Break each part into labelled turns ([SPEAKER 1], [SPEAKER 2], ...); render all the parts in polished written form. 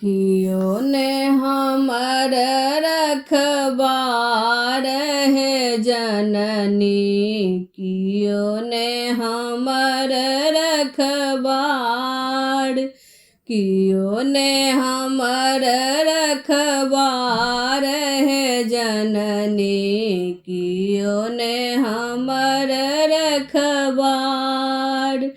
[SPEAKER 1] कियो ने हमर रखबार है जननी, कियो ने हमर रखबार, कियो ने हमर रखबार है जननी, कियो ने हमर रखबार।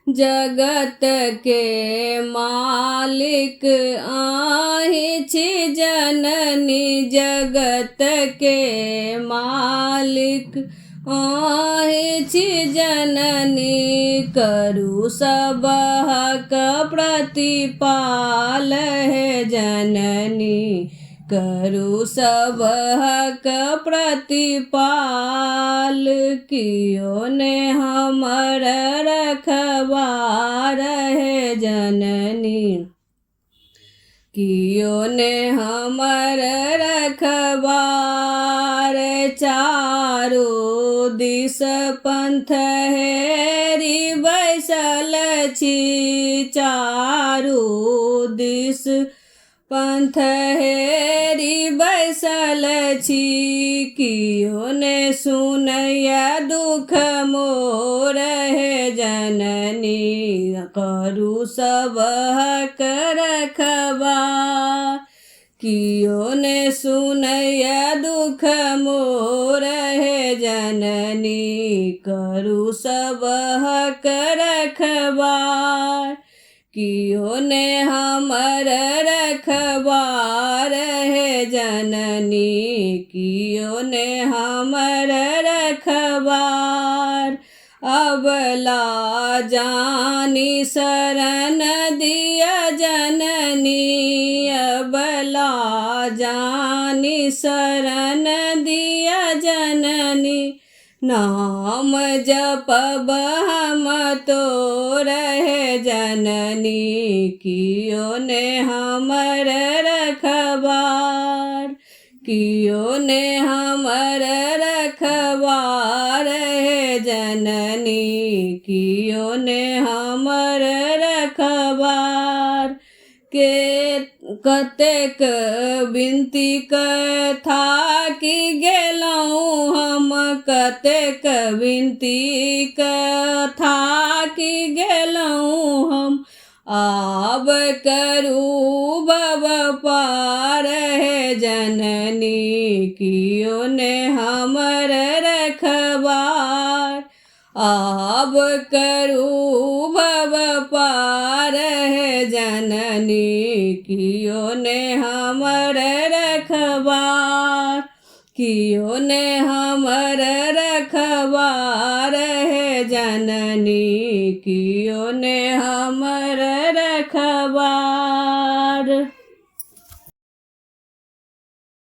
[SPEAKER 1] जगत के मालिक आहि छी जननी, जगत के मालिक आहि छी जननी, करू सबहक प्रतिपाल है जननी, करू सबहक प्रतिपाल। कियो ने हमर रखबार है जननी, कियो ने हमर रखबार। चारो दिस पंथ हेरी बैसल छी, चारो दिस पंथ हेरी बैसल छी, कियो ने सुनैया दुख मोर है जननी, करू सबहक रखबार। कियो ने सुनैया दुख मोर है जननी, करू सबहक रखबार। कियो ने हमर रखबार है जननी, कियो ने हमर रखबार। अबला जानी शरण दिया जननी, अबला जानी शरण दिया जननी, नाम जपब हम तोर है जननी, कियो ने हमर रखबार, कियो ने हमर रखबार है जननी, कियो ने हमर रखबार। के कतेक बिनती कथा की गेलहुँ हम, कतेक बिनती कथा की गेलहुँ हम, आब करू भव पार है जननी, कियो ने हमर रखबार। आब करू भव पार है जननी, कियो ने हमर रखबार, कियो ने हमर रखबार है जननी, कियो ने हमर रखबार।